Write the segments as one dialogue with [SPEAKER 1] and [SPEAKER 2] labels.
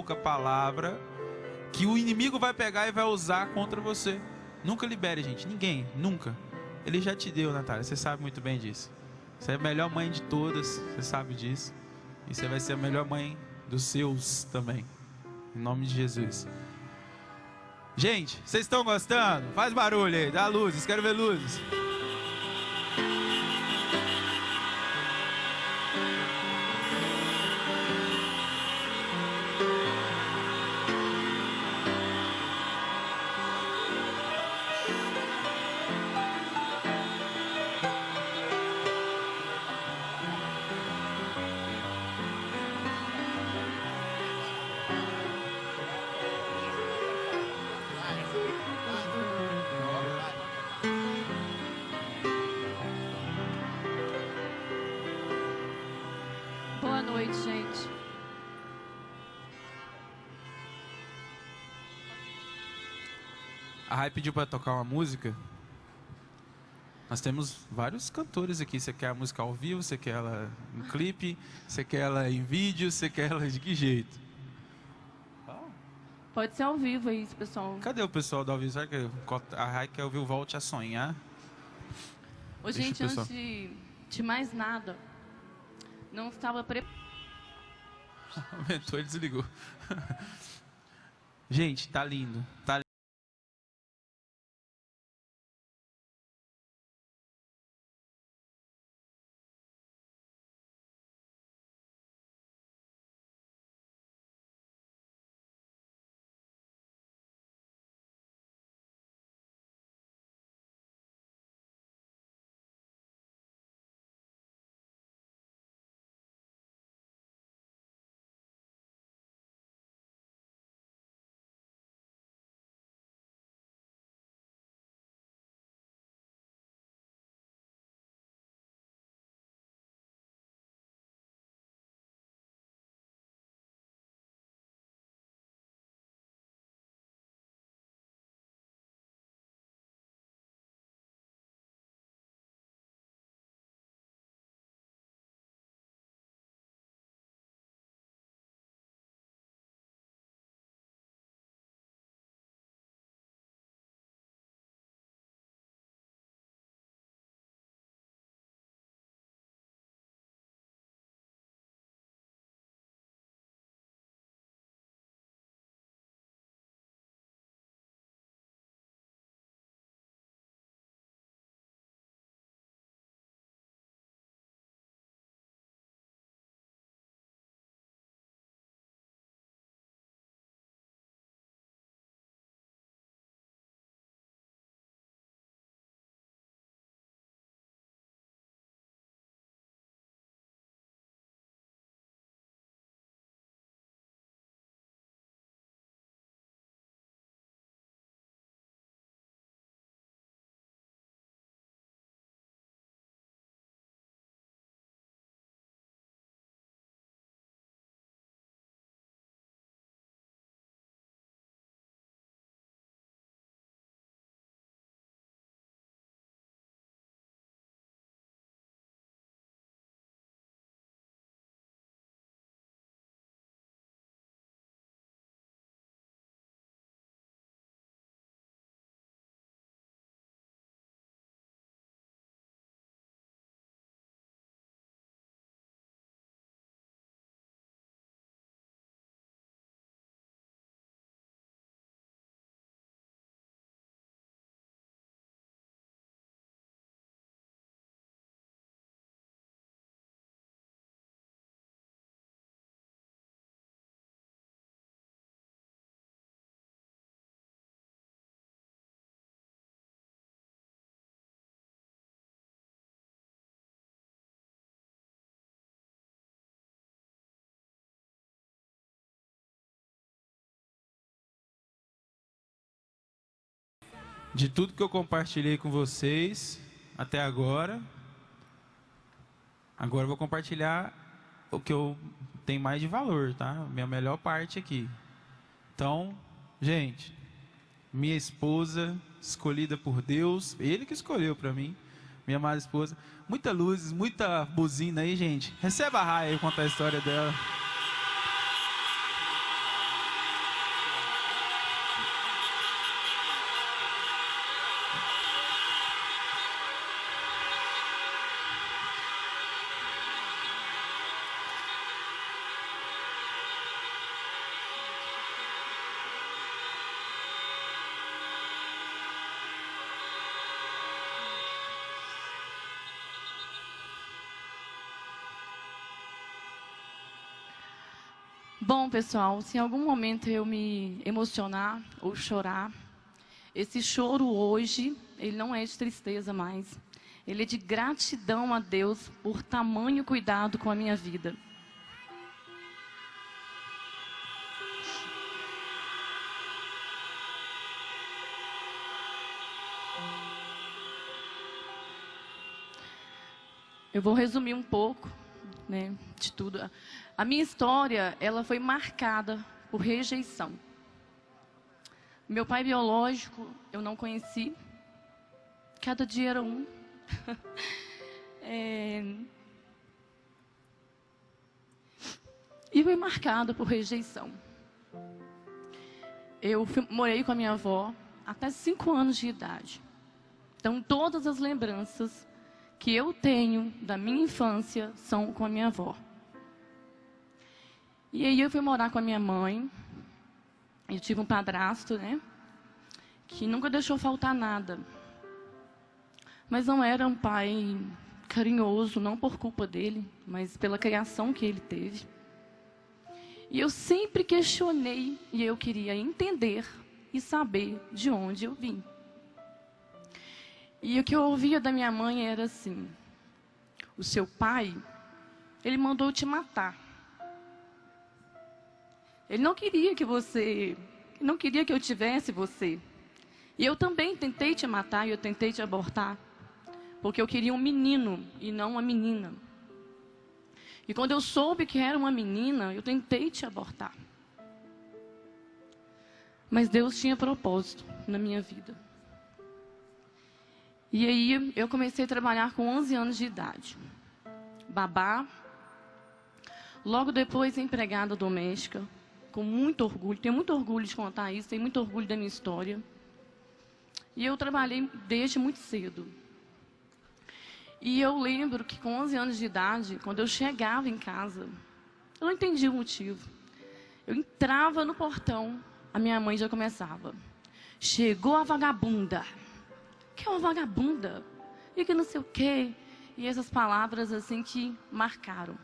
[SPEAKER 1] boca palavra que o inimigo vai pegar e vai usar contra você. Nunca libere, gente. Ninguém, nunca. Ele já te deu, Natália. Você sabe muito bem disso. Você é a melhor mãe de todas. Você sabe disso. E você vai ser a melhor mãe dos seus também. Em nome de Jesus. Gente, vocês estão gostando? Faz barulho aí. Dá luzes. Quero ver luzes.
[SPEAKER 2] Boa noite, gente.
[SPEAKER 1] A Rai pediu para tocar uma música. Nós temos vários cantores aqui. Você quer a música ao vivo? Você quer ela em clipe? Você quer ela em vídeo? Você quer ela de que jeito?
[SPEAKER 2] Pode ser ao vivo aí, pessoal.
[SPEAKER 1] Cadê o pessoal da ao vivo? Será que a Rai quer ouvir o Volte a Sonhar?
[SPEAKER 2] Ô, gente, antes de mais nada, não estava preparado.
[SPEAKER 1] Aumentou, ele desligou. Gente, tá lindo. Tá lindo. De tudo que eu compartilhei com vocês até agora, eu vou compartilhar o que eu tenho mais de valor, tá? Minha melhor parte aqui. Então, gente, minha esposa, escolhida por Deus, Ele que escolheu para mim, minha amada esposa. Muita luzes, muita buzina aí, gente. Receba a Rai aí contar a história dela.
[SPEAKER 2] Bom, pessoal, se em algum momento eu me emocionar ou chorar, esse choro hoje, ele não é de tristeza mais. Ele é de gratidão a Deus por tamanho cuidado com a minha vida. Eu vou resumir um pouco, né, de tudo. A minha história, ela foi marcada por rejeição. Meu pai biológico, eu não conheci. Cada dia era um. E foi marcada por rejeição. Eu morei com a minha avó até 5 anos de idade. Então, todas as lembranças que eu tenho da minha infância são com a minha avó. E aí eu fui morar com a minha mãe. Eu tive um padrasto, né, que nunca deixou faltar nada. Mas não era um pai carinhoso, não por culpa dele, mas pela criação que ele teve. E eu sempre questionei e eu queria entender e saber de onde eu vim. E o que eu ouvia da minha mãe era assim: o seu pai, ele mandou te matar. Ele não queria que eu tivesse você. E eu também tentei te matar e eu tentei te abortar, porque eu queria um menino e não uma menina. E quando eu soube que era uma menina, eu tentei te abortar. Mas Deus tinha propósito na minha vida. E aí eu comecei a trabalhar com 11 anos de idade. Babá. Logo depois, empregada doméstica. Com muito orgulho. Tenho muito orgulho de contar isso. Tenho muito orgulho da minha história. E eu trabalhei desde muito cedo. E eu lembro que com 11 anos de idade, quando eu chegava em casa, eu não entendia o motivo. Eu entrava no portão, a minha mãe já começava: chegou a vagabunda. Que é uma vagabunda? E que não sei o quê. E essas palavras assim que marcaram.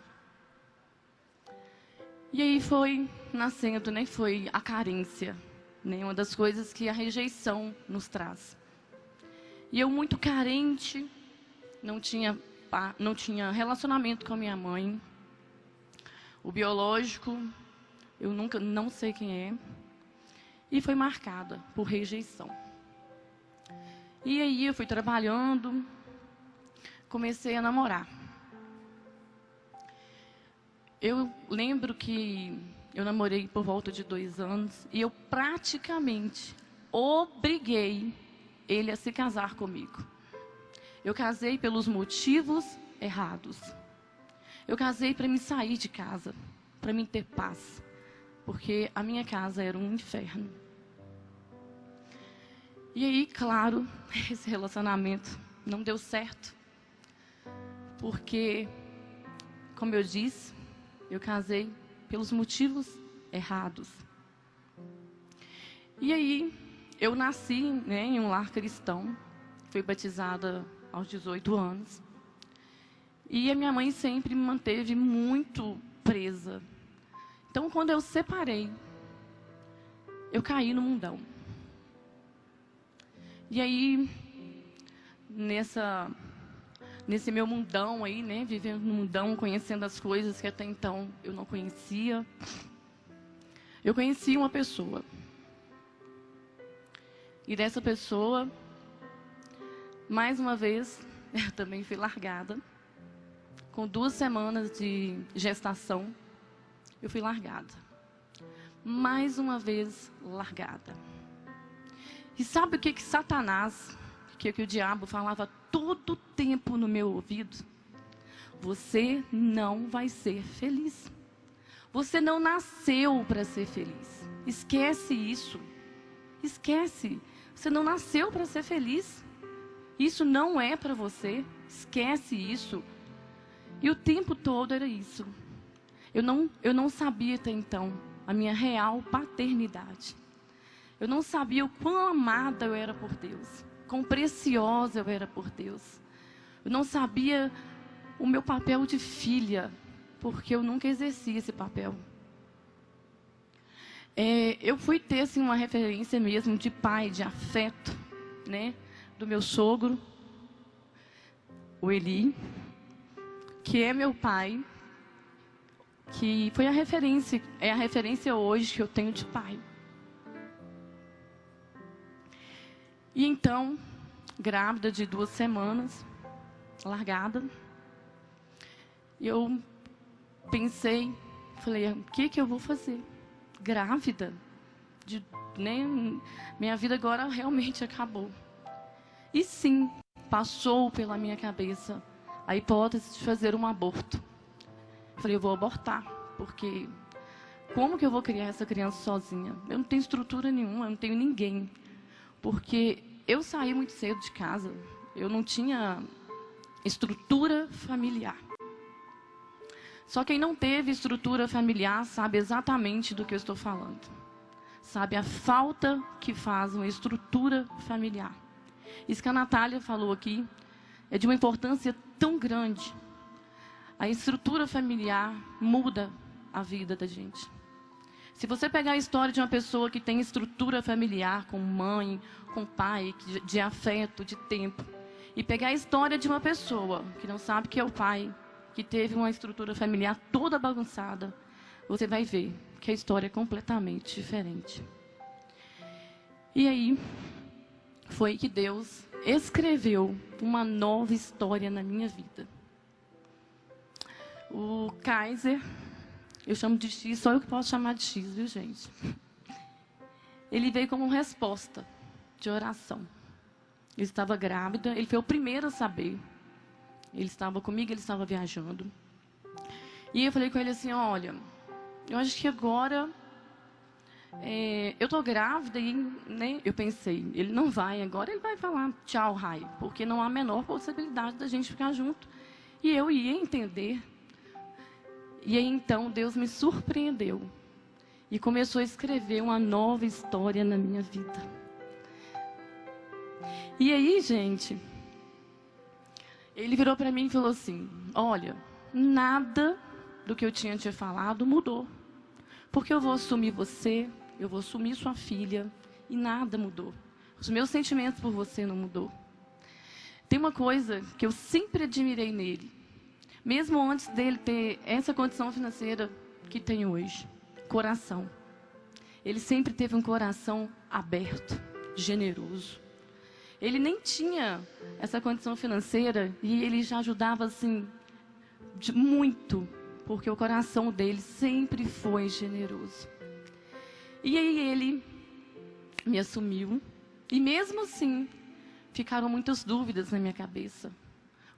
[SPEAKER 2] E aí foi nascendo, né? Foi a carência, né? Uma das coisas que a rejeição nos traz. E eu muito carente, não tinha relacionamento com a minha mãe. O biológico, eu não sei quem é. E foi marcada por rejeição. E aí eu fui trabalhando, comecei a namorar. Eu lembro que eu namorei por volta de 2 anos e eu praticamente obriguei ele a se casar comigo. Eu casei pelos motivos errados. Eu casei para me sair de casa, para me ter paz, porque a minha casa era um inferno. E aí, claro, esse relacionamento não deu certo, porque, como eu disse, eu casei pelos motivos errados. E aí, eu nasci, né, em um lar cristão, fui batizada aos 18 anos. E a minha mãe sempre me manteve muito presa. Então, quando eu separei, eu caí no mundão. E aí, nesse meu mundão aí, né, vivendo no mundão, conhecendo as coisas que até então eu não conhecia, eu conheci uma pessoa. E dessa pessoa, mais uma vez, eu também fui largada. Com 2 semanas de gestação, eu fui largada. Mais uma vez, largada. E sabe o que Satanás, que o diabo falava todo o tempo no meu ouvido? Você não vai ser feliz. Você não nasceu para ser feliz. Esquece isso. Esquece. Você não nasceu para ser feliz. Isso não é para você. Esquece isso. E o tempo todo era isso. Eu não sabia até então a minha real paternidade. Eu não sabia o quão amada eu era por Deus. Quão preciosa eu era por Deus. Eu não sabia o meu papel de filha, porque eu nunca exerci esse papel. Eu fui ter assim, uma referência mesmo de pai, de afeto, né? Do meu sogro, o Eli, que é meu pai, que foi a referência, é a referência hoje que eu tenho de pai. E então, grávida de 2 semanas, largada, eu pensei, falei, o que eu vou fazer? Grávida? Né? Minha vida agora realmente acabou. E sim, passou pela minha cabeça a hipótese de fazer um aborto. Falei, eu vou abortar, porque como que eu vou criar essa criança sozinha? Eu não tenho estrutura nenhuma, eu não tenho ninguém. Porque eu saí muito cedo de casa, eu não tinha estrutura familiar. Só quem não teve estrutura familiar sabe exatamente do que eu estou falando. Sabe a falta que faz uma estrutura familiar. Isso que a Natália falou aqui é de uma importância tão grande. A estrutura familiar muda a vida da gente. Se você pegar a história de uma pessoa que tem estrutura familiar, com mãe, com pai, de afeto, de tempo, e pegar a história de uma pessoa que não sabe que é o pai, que teve uma estrutura familiar toda bagunçada, você vai ver que a história é completamente diferente. E aí, foi que Deus escreveu uma nova história na minha vida. O Kaiser, eu chamo de X, só eu que posso chamar de X, viu, gente? Ele veio como resposta de oração. Eu estava grávida, ele foi o primeiro a saber. Ele estava comigo, ele estava viajando. E eu falei com ele assim, olha, eu acho que agora eu estou grávida e, né, eu pensei, ele não vai, agora ele vai falar tchau, Rai, porque não há a menor possibilidade da gente ficar junto. E eu ia entender. E aí, então, Deus me surpreendeu e começou a escrever uma nova história na minha vida. E aí, gente, ele virou para mim e falou assim, olha, nada do que eu tinha te falado mudou. Porque eu vou assumir você, eu vou assumir sua filha, e nada mudou. Os meus sentimentos por você não mudou. Tem uma coisa que eu sempre admirei nele, mesmo antes dele ter essa condição financeira que tem hoje, coração. Ele sempre teve um coração aberto, generoso. Ele nem tinha essa condição financeira e ele já ajudava assim muito, porque o coração dele sempre foi generoso. E aí ele me assumiu e mesmo assim ficaram muitas dúvidas na minha cabeça.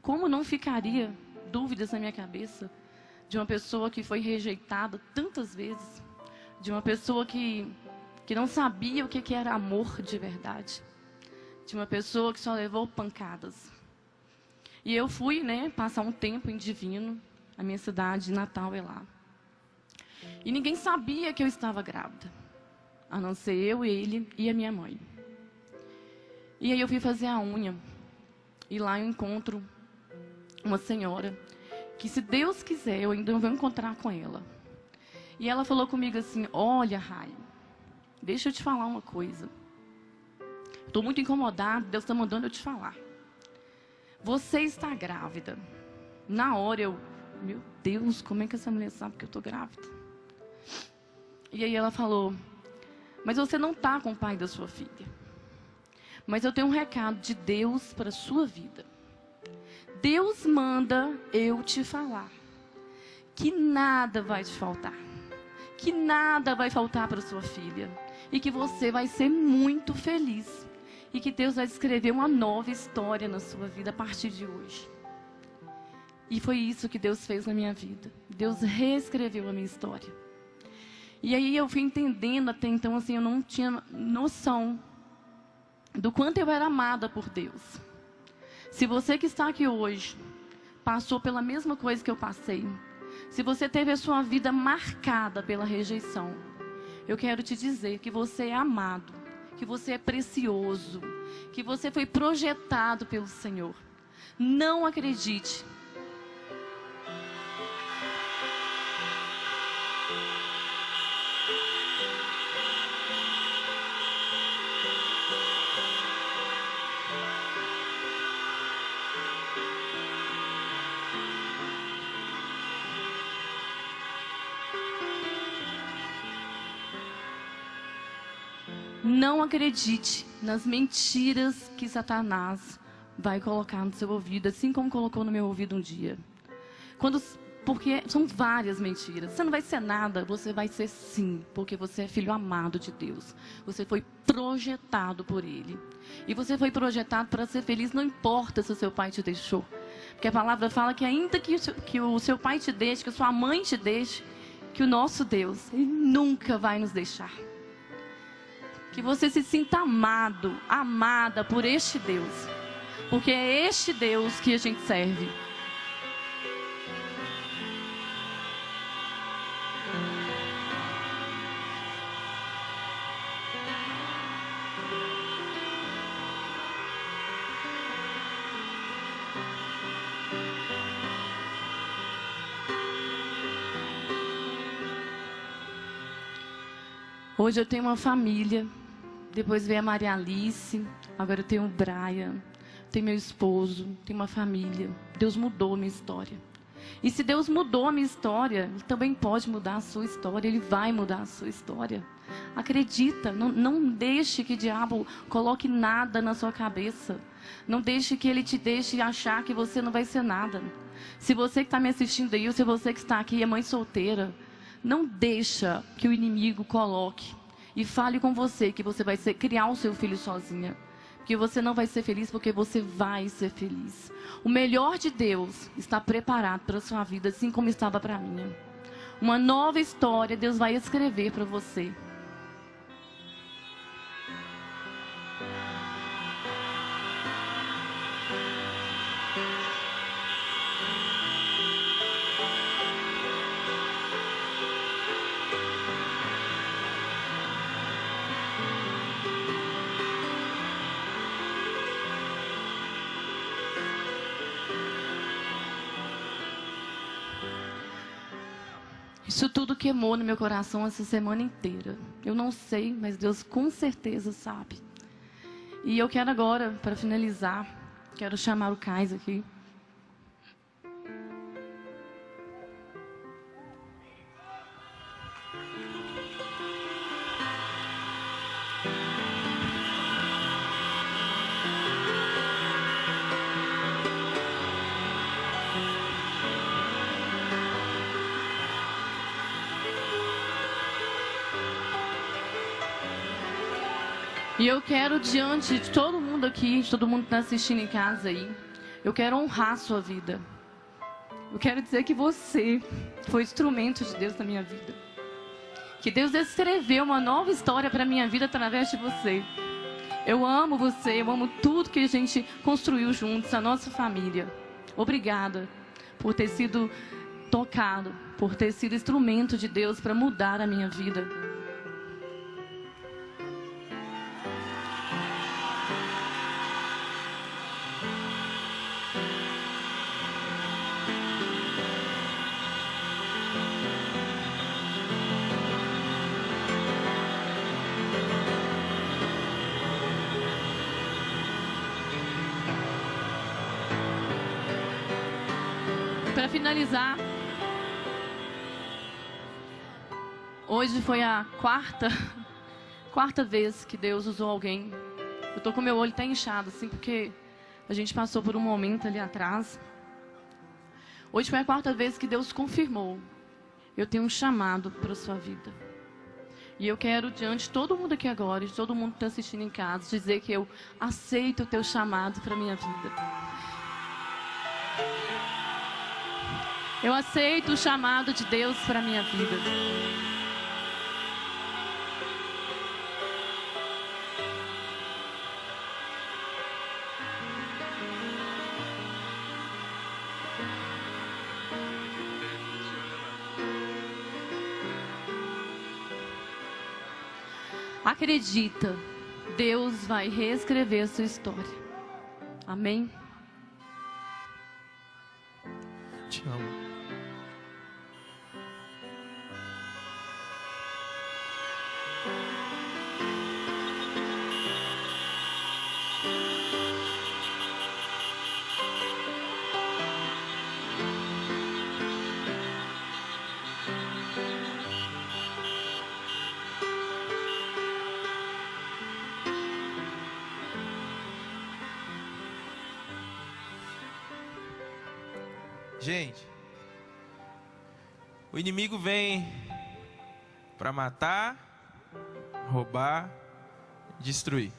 [SPEAKER 2] Como não ficaria dúvidas na minha cabeça de uma pessoa que foi rejeitada tantas vezes, de uma pessoa que não sabia o que era amor de verdade, de uma pessoa que só levou pancadas. E eu fui, né, passar um tempo em Divino, a minha cidade natal é lá. E ninguém sabia que eu estava grávida, a não ser eu, ele e a minha mãe. E aí eu fui fazer a unha, e lá eu encontro uma senhora, que se Deus quiser, eu ainda vou encontrar com ela. E ela falou comigo assim, olha, Rai, deixa eu te falar uma coisa. Estou muito incomodada, Deus está mandando eu te falar. Você está grávida. Na hora eu, meu Deus, como é que essa mulher sabe que eu estou grávida? E aí ela falou, mas você não está com o pai da sua filha. Mas eu tenho um recado de Deus para a sua vida. Deus manda eu te falar que nada vai te faltar. Que nada vai faltar para sua filha. E que você vai ser muito feliz. E que Deus vai escrever uma nova história na sua vida a partir de hoje. E foi isso que Deus fez na minha vida. Deus reescreveu a minha história. E aí eu fui entendendo até então, assim, eu não tinha noção do quanto eu era amada por Deus. Se você que está aqui hoje passou pela mesma coisa que eu passei, se você teve a sua vida marcada pela rejeição, eu quero te dizer que você é amado, que você é precioso, que você foi projetado pelo Senhor. Não acredite. Não acredite nas mentiras que Satanás vai colocar no seu ouvido, assim como colocou no meu ouvido um dia. Porque são várias mentiras. Você não vai ser nada, você vai ser sim, porque você é filho amado de Deus. Você foi projetado por Ele. E você foi projetado para ser feliz, não importa se o seu pai te deixou. Porque a palavra fala que ainda que o seu pai te deixe, que a sua mãe te deixe, que o nosso Deus, Ele nunca vai nos deixar. Que você se sinta amado, amada por este Deus. Porque é este Deus que a gente serve. Hoje eu tenho uma família, depois veio a Maria Alice, agora eu tenho o Brian, tenho meu esposo, tenho uma família. Deus mudou a minha história. E se Deus mudou a minha história, Ele também pode mudar a sua história, Ele vai mudar a sua história. Acredita, não deixe que o diabo coloque nada na sua cabeça. Não deixe que ele te deixe achar que você não vai ser nada. Se você que está me assistindo aí, ou se você que está aqui é mãe solteira, não deixa que o inimigo coloque e fale com você que você vai criar o seu filho sozinha. Porque você não vai ser feliz, porque você vai ser feliz. O melhor de Deus está preparado para a sua vida, assim como estava para a minha. Uma nova história Deus vai escrever para você. Isso tudo queimou no meu coração essa semana inteira. Eu não sei, mas Deus com certeza sabe. E eu quero agora, para finalizar, quero chamar o Cais aqui. E eu quero, diante de todo mundo aqui, de todo mundo que está assistindo em casa aí, eu quero honrar a sua vida. Eu quero dizer que você foi instrumento de Deus na minha vida. Que Deus escreveu uma nova história para a minha vida através de você. Eu amo você, eu amo tudo que a gente construiu juntos, a nossa família. Obrigada por ter sido tocado, por ter sido instrumento de Deus para mudar a minha vida. Para finalizar, hoje foi a quarta vez que Deus usou alguém. Eu tô com meu olho até inchado, assim, porque a gente passou por um momento ali atrás. Hoje foi a quarta vez que Deus confirmou: eu tenho um chamado para a sua vida. E eu quero, diante de todo mundo aqui agora, de todo mundo que está assistindo em casa, dizer que eu aceito o teu chamado para a minha vida. Eu aceito o chamado de Deus para a minha vida. Acredita, Deus vai reescrever a sua história. Amém?
[SPEAKER 1] Te amo. Gente, o inimigo vem para matar, roubar, destruir.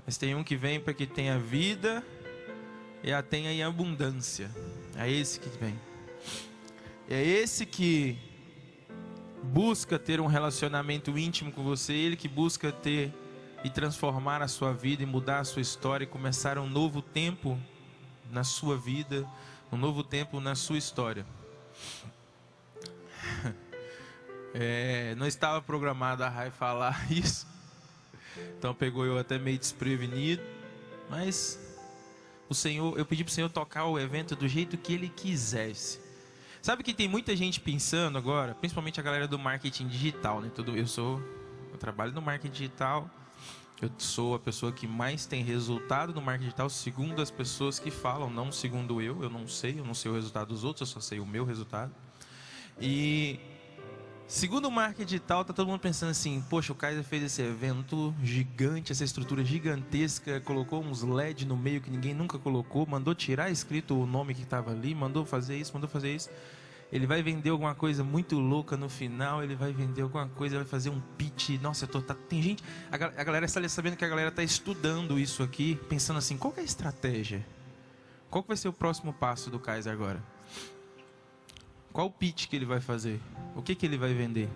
[SPEAKER 1] Mas tem um que vem para que tenha vida e a tenha em abundância. É esse que vem. É esse que busca ter um relacionamento íntimo com você. Ele que busca ter e transformar a sua vida e mudar a sua história e começar um novo tempo na sua vida, um novo tempo na sua história. Não estava programado a Rai falar isso, então pegou eu até meio desprevenido, mas eu pedi para o Senhor tocar o evento do jeito que Ele quisesse. Sabe que tem muita gente pensando agora, principalmente a galera do marketing digital, né? Eu trabalho no marketing digital, eu sou a pessoa que mais tem resultado no marketing digital, segundo as pessoas que falam, não segundo eu não sei o resultado dos outros, eu só sei o meu resultado. E segundo o marketing digital, tá todo mundo pensando assim, poxa, o Kaiser fez esse evento gigante, essa estrutura gigantesca, colocou uns LED no meio que ninguém nunca colocou, mandou tirar escrito o nome que estava ali, mandou fazer isso. Ele vai vender alguma coisa muito louca no final, ele vai vender alguma coisa, vai fazer um pitch. Nossa, tem gente, a galera está sabendo que a galera está estudando isso aqui, pensando assim, qual que é a estratégia? Qual que vai ser o próximo passo do Kaiser agora? Qual o pitch que ele vai fazer? O que ele vai vender?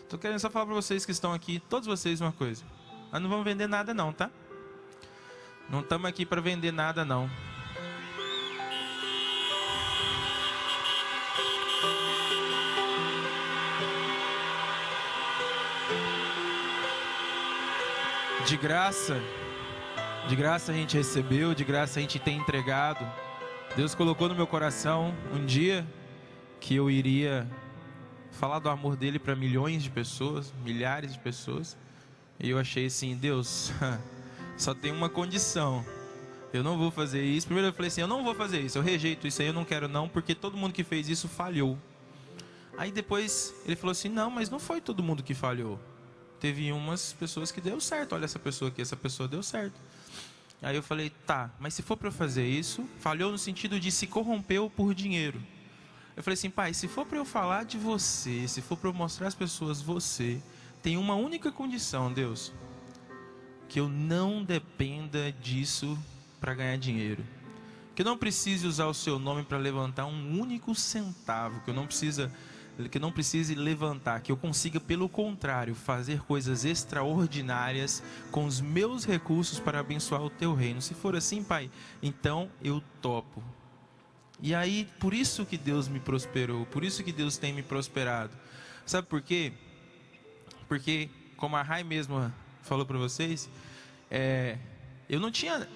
[SPEAKER 1] Estou querendo só falar para vocês que estão aqui, todos vocês, uma coisa. Nós não vamos vender nada não, tá? Não estamos aqui para vender nada não. De graça a gente recebeu, de graça a gente tem entregado. Deus colocou no meu coração um dia que eu iria falar do amor dele para milhões de pessoas, milhares de pessoas. E eu achei assim, Deus, só tem uma condição. Eu não vou fazer isso. Primeiro eu falei assim, eu não vou fazer isso, eu rejeito isso aí, eu não quero não, porque todo mundo que fez isso falhou. Aí depois ele falou assim, não, mas não foi todo mundo que falhou. Teve umas pessoas que deu certo. Olha essa pessoa aqui, essa pessoa deu certo. Aí eu falei, tá, mas se for para eu fazer isso, falhou no sentido de se corrompeu por dinheiro. Eu falei assim, pai, se for para eu falar de você, se for para eu mostrar às pessoas você, tem uma única condição, Deus, que eu não dependa disso para ganhar dinheiro. Que eu não precise usar o seu nome para levantar um único centavo, que eu não precise levantar, que eu consiga, pelo contrário, fazer coisas extraordinárias com os meus recursos para abençoar o teu reino. Se for assim, pai, então eu topo. E aí, por isso que Deus me prosperou, por isso que Deus tem me prosperado. Sabe por quê? Porque, como a Rai mesma falou para vocês, eu não tinha...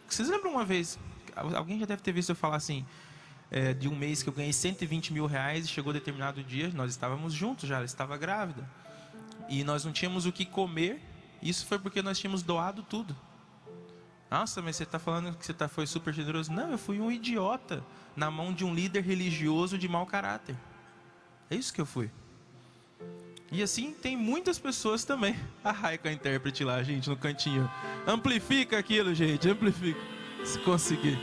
[SPEAKER 1] Vocês lembram uma vez, alguém já deve ter visto eu falar assim, de um mês que eu ganhei 120 mil reais e chegou determinado dia, nós estávamos juntos já, ela estava grávida. E nós não tínhamos o que comer, isso foi porque nós tínhamos doado tudo. Nossa, mas você está falando que você foi super generoso. Não, eu fui um idiota na mão de um líder religioso de mau caráter. É isso que eu fui. E assim tem muitas pessoas também. A Raika, a intérprete lá, gente, no cantinho. Amplifica aquilo, gente, amplifica. Se conseguir.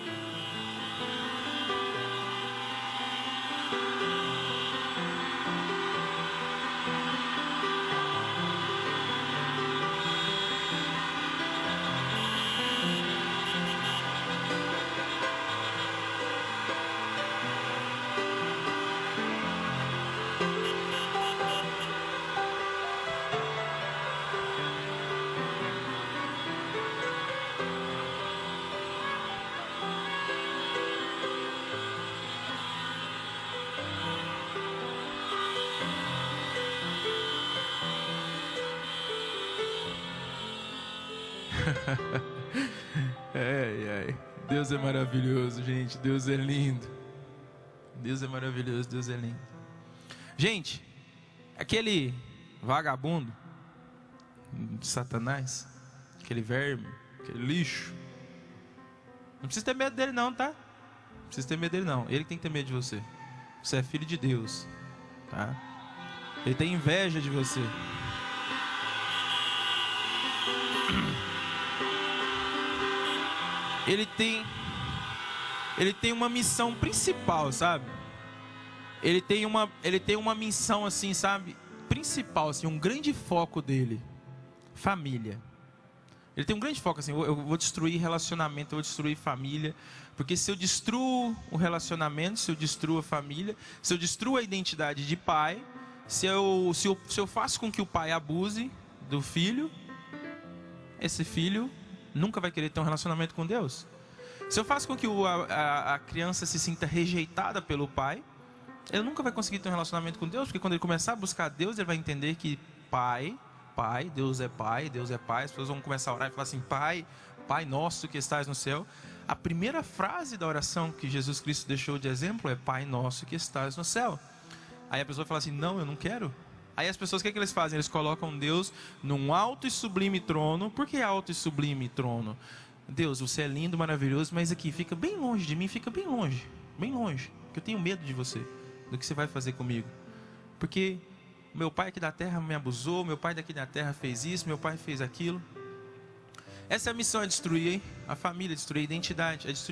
[SPEAKER 1] Deus é maravilhoso, gente. Deus é lindo. Deus é maravilhoso, Deus é lindo. Gente, aquele vagabundo de Satanás, aquele verme, aquele lixo, não precisa ter medo dele não, tá? Não precisa ter medo dele não. Ele que tem que ter medo de você. Você é filho de Deus, tá? Ele tem inveja de você. ele tem uma missão principal, sabe? Ele tem uma missão assim, sabe? Principal, assim, um grande foco dele. Família. Ele tem um grande foco assim, eu vou destruir relacionamento, eu vou destruir família. Porque se eu destruo o relacionamento, se eu destruo a família, se eu destruo a identidade de pai, se eu faço com que o pai abuse do filho, esse filho nunca vai querer ter um relacionamento com Deus. Se eu faço com que a criança se sinta rejeitada pelo pai, ele nunca vai conseguir ter um relacionamento com Deus, porque quando ele começar a buscar Deus, ele vai entender que Pai, Deus é Pai, as pessoas vão começar a orar e falar assim, Pai nosso que estás no céu. A primeira frase da oração que Jesus Cristo deixou de exemplo é Pai nosso que estás no céu. Aí a pessoa fala assim, não, eu não quero. Aí as pessoas, o que é que eles fazem? Eles colocam Deus num alto e sublime trono. Por que alto e sublime trono? Deus, você é lindo, maravilhoso, mas aqui fica bem longe de mim, fica bem longe, porque eu tenho medo de você, do que você vai fazer comigo. Porque meu pai aqui da terra me abusou, meu pai daqui da terra fez isso, meu pai fez aquilo. Essa é a missão, é destruir a família, destruir a identidade, é destruir